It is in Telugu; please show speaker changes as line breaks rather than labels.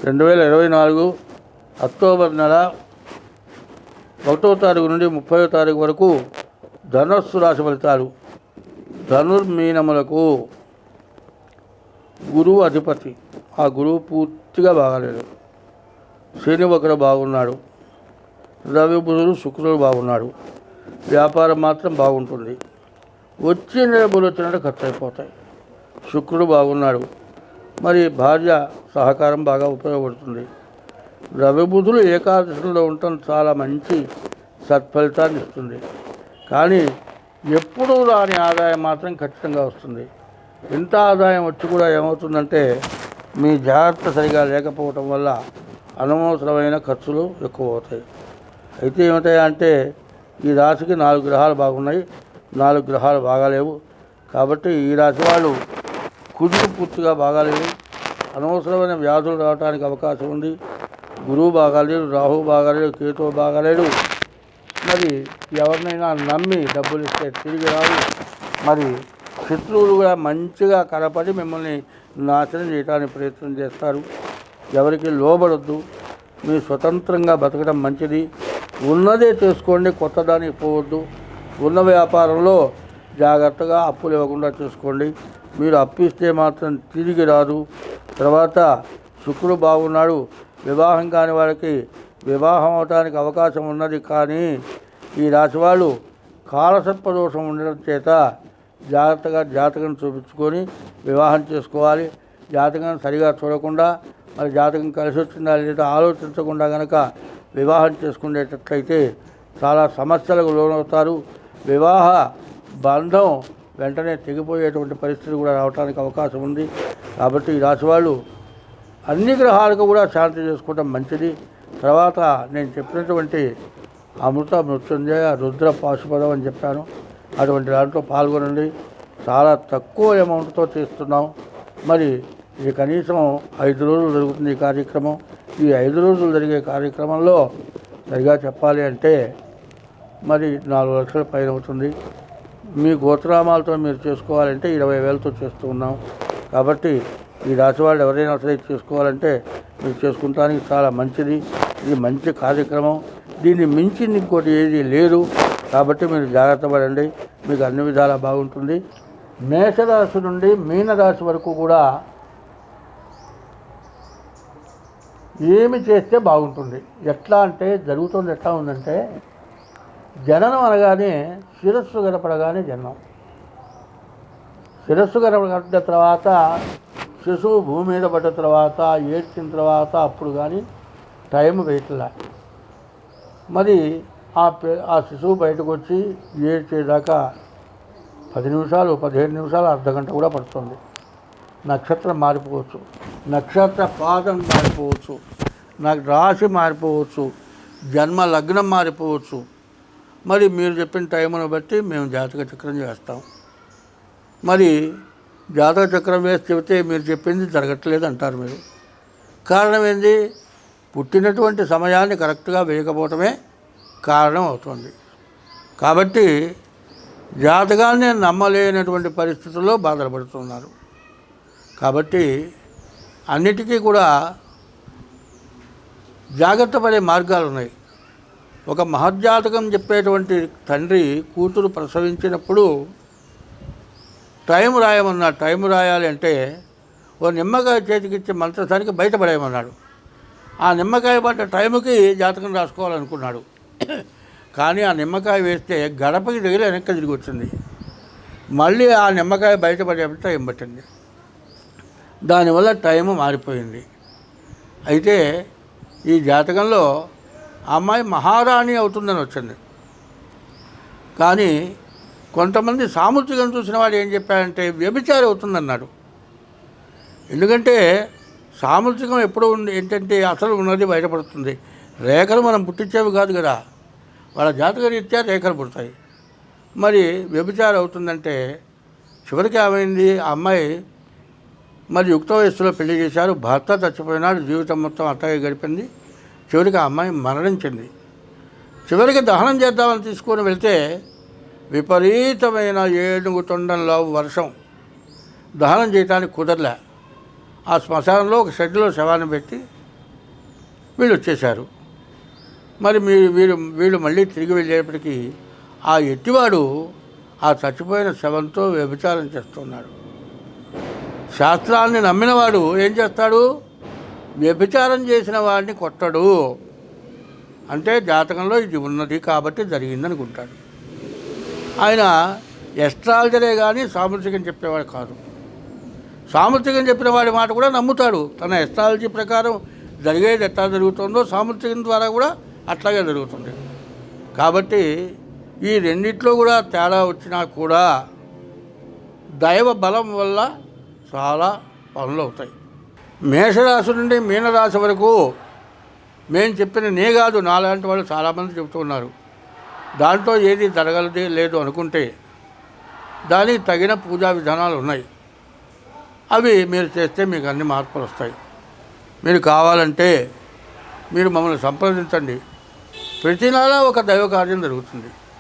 2024 అక్టోబర్ నెల 1వ తారీఖు నుండి 30వ తారీఖు వరకు ధనుస్సు రాశి ఫలితాలు. ధనుర్మీనములకు గురువు అధిపతి. ఆ గురువు పూర్తిగా బాగాలేడు. శని ఒకరు బాగున్నాడు. రవి బుధుడు శుక్రుడు బాగున్నాడు. వ్యాపారం మాత్రం బాగుంటుంది. వచ్చిన డబ్బులు వచ్చినట్టు ఖర్చు అయిపోతాయి. శుక్రుడు బాగున్నాడు. మరి భార్య సహకారం బాగా ఉపయోగపడుతుంది. రవి బుధులు ఏకాదశంలో ఉండటం చాలా మంచి సత్ఫలితాన్ని ఇస్తుంది. కానీ ఎప్పుడూ రాని ఆదాయం మాత్రం ఖచ్చితంగా వస్తుంది. ఇంత ఆదాయం వచ్చి కూడా ఏమవుతుందంటే మీ జాగ్రత్త సరిగా లేకపోవటం వల్ల అనవసరమైన ఖర్చులు ఎక్కువ అవుతాయి. అయితే ఏమిటాయంటే ఈ రాశికి 4 గ్రహాలు బాగున్నాయి, 4 గ్రహాలు బాగాలేవు. కాబట్టి ఈ రాశి వాళ్ళు కుజుడు పూర్తిగా బాగాలేడు. అనవసరమైన వ్యాధులు రావడానికి అవకాశం ఉంది. గురువు బాగాలేడు, రాహు బాగాలేడు, కేతువు బాగాలేడు. మరి ఎవరినైనా నమ్మి డబ్బులు ఇస్తే తిరిగి రాదు. మరి శత్రువులు కూడా మంచిగా కనపడి మిమ్మల్ని నాశనం చేయడానికి ప్రయత్నం చేస్తారు. ఎవరికి లోబడొద్దు. మీరు స్వతంత్రంగా బతకడం మంచిది. ఉన్నదే చేసుకోండి, కొత్త దానికి పోవద్దు. ఉన్న వ్యాపారంలో జాగ్రత్తగా అప్పులు ఇవ్వకుండా చూసుకోండి. మీరు అప్పిస్తే మాత్రం తిరిగి రాదు. తర్వాత శుక్రుడు బాగున్నాడు. వివాహం కాని వాళ్ళకి వివాహం అవడానికి అవకాశం ఉన్నది. కానీ ఈ రాశి వాళ్ళు కాలసర్పదోషం ఉండడం చేత జాగ్రత్తగా జాతకం చూపించుకొని వివాహం చేసుకోవాలి. జాతకం సరిగా చూడకుండా మరి జాతకం కలిసి వచ్చిందా లేదా ఆలోచించకుండా కనుక వివాహం చేసుకునేటట్లయితే చాలా సమస్యలకు లోనవుతారు. వివాహ బంధం వెంటనే తెగిపోయేటువంటి పరిస్థితి కూడా రావడానికి అవకాశం ఉంది. కాబట్టి ఈ రాశి వాళ్ళు అన్ని గ్రహాలకు కూడా శాంతి చేసుకోవడం మంచిది. తర్వాత నేను చెప్పినటువంటి అమృత మృత్యుంజయ రుద్ర పాశుపదం అని చెప్పాను. అటువంటి దాంట్లో పాల్గొనండి. చాలా తక్కువ అమౌంట్తో చేస్తున్నాం. మరి ఇది కనీసం 5 రోజులు జరుగుతుంది ఈ కార్యక్రమం. ఈ 5 రోజులు జరిగే కార్యక్రమంలో సరిగా చెప్పాలి అంటే మరి 4 లక్షల పైన అవుతుంది. మీ గోత్రనామాలతో మీరు చేసుకోవాలంటే 20,000తో చేస్తూ ఉన్నాం. కాబట్టి ఈ రాశి వాళ్ళు ఎవరైనా సరే చేసుకోవాలంటే మీరు చేసుకుంటానికి చాలా మంచిది. ఇది మంచి కార్యక్రమం. దీన్ని మించింది ఇంకోటి ఏది లేదు. కాబట్టి మీరు జాగ్రత్త పడండి. మీకు అన్ని విధాలా బాగుంటుంది. మేషరాశి నుండి మీనరాశి వరకు కూడా ఏమి చేస్తే బాగుంటుంది. ఎట్లా అంటే జరుగుతుంది ఎట్లా ఉందంటే జననం అనగానే శిరస్సు గడపడగానే జననం. శిరస్సు గడపడిన తర్వాత శిశువు భూమి మీద పడ్డ తర్వాత ఏడ్చిన తర్వాత అప్పుడు కానీ టైం వేయట్లా. మరి ఆ శిశువు బయటకు వచ్చి ఏడ్చేదాకా 10 నిమిషాలు 15 నిమిషాలు అర్ధగంట కూడా పడుతుంది. నక్షత్రం మారిపోవచ్చు, నక్షత్ర పాదం మారిపోవచ్చు, నాకు రాశి మారిపోవచ్చు, జన్మ లగ్నం మారిపోవచ్చు. మరి మీరు చెప్పిన టైంను బట్టి మేము జాతక చక్రం చేస్తాం. మరి జాతక చక్రం వేసి చెబితే మీరు చెప్పింది జరగట్లేదు అంటారు. మీరు కారణం ఏంది? పుట్టినటువంటి సమయాన్ని కరెక్ట్గా వేయకపోవటమే కారణం అవుతుంది. కాబట్టి జాతకాన్ని నమ్మలేనటువంటి పరిస్థితుల్లో బాధపడుతున్నారు. కాబట్టి అన్నిటికీ కూడా జాగ్రత్త పడే మార్గాలు ఉన్నాయి. ఒక మహజ్జాతకం చెప్పేటువంటి తండ్రి కూతురు ప్రసవించినప్పుడు టైం రాయమన్నాడు. టైం రాయాలి అంటే ఓ నిమ్మకాయ చేతికిచ్చి మంత్రసానికి బయటపడేయమన్నాడు. ఆ నిమ్మకాయ పడ్డ టైంకి జాతకం రాసుకోవాలనుకున్నాడు. కానీ ఆ నిమ్మకాయ వేస్తే గడపకి దగ్గర వెనక్కి తిరిగి వచ్చింది. మళ్ళీ ఆ నిమ్మకాయ బయటపడే టైం పట్టింది. దానివల్ల టైము మారిపోయింది. అయితే ఈ జాతకంలో అమ్మాయి మహారాణి అవుతుందని వచ్చింది. కానీ కొంతమంది సాముద్రికం చూసిన వాడు ఏం చెప్పాడంటే వ్యభిచారి అవుతుందన్నాడు. ఎందుకంటే సాముద్రికం ఎప్పుడు ఏంటంటే అసలు ఉన్నది బయటపడుతుంది. రేఖలు మనం పుట్టించేవి కాదు కదా, వాళ్ళ జాతక రీత్యా రేఖలు పుడతాయి. మరి వ్యభిచారి అవుతుందంటే చివరికి ఏమైంది? ఆ అమ్మాయి మరి యుక్త వయస్సులో పెళ్లి చేశారు. భర్త చచ్చిపోయినాడు. జీవితం మొత్తం అట్టగే గడిపింది. చివరికి ఆ అమ్మాయి మరణించింది. చివరికి దహనం చేద్దామని తీసుకొని వెళ్తే విపరీతమైన 7 తొండంలో వర్షం. దహనం చేయడానికి కుదరలే. ఆ శ్మశానంలో ఒక షెడ్లో శవాన్ని పెట్టి వీళ్ళు వచ్చేశారు. మరి వీళ్ళు మళ్ళీ తిరిగి వెళ్ళేప్పటికీ ఆ ఎట్టివాడు ఆ చచ్చిపోయిన శవంతో వ్యభిచారం చేస్తున్నాడు. శాస్త్రాన్ని నమ్మినవాడు ఏం చేస్తాడు? వ్యభిచారం చేసిన వాడిని కొట్టడు. అంటే జాతకంలో ఇది ఉన్నది కాబట్టి జరిగిందనుకుంటాడు. ఆయన ఎస్ట్రాలజరే కానీ సాముద్రికం చెప్పేవాడు కాదు. సాముద్రికం చెప్పిన వాడి మాట కూడా నమ్ముతాడు. తన ఎస్ట్రాలజీ ప్రకారం జరిగేది ఎట్లా జరుగుతుందో సాముద్రికం ద్వారా కూడా అట్లాగే జరుగుతుంది. కాబట్టి ఈ రెండిట్లో కూడా తేడా వచ్చినా కూడా దైవ బలం వల్ల చాలా పనులు అవుతాయి. మేషరాశి నుండి మీనరాశి వరకు మేము చెప్పిన నే కాదు, నాలాంటి వాళ్ళు చాలామంది చెబుతున్నారు. దాంట్లో ఏది జరగలది లేదు అనుకుంటే దానికి తగిన పూజా విధానాలు ఉన్నాయి. అవి మీరు చేస్తే మీకు అన్ని మార్పులు వస్తాయి. మీరు కావాలంటే మీరు మమ్మల్ని సంప్రదించండి. ప్రతి నెల ఒక దైవ కార్యం జరుగుతుంది.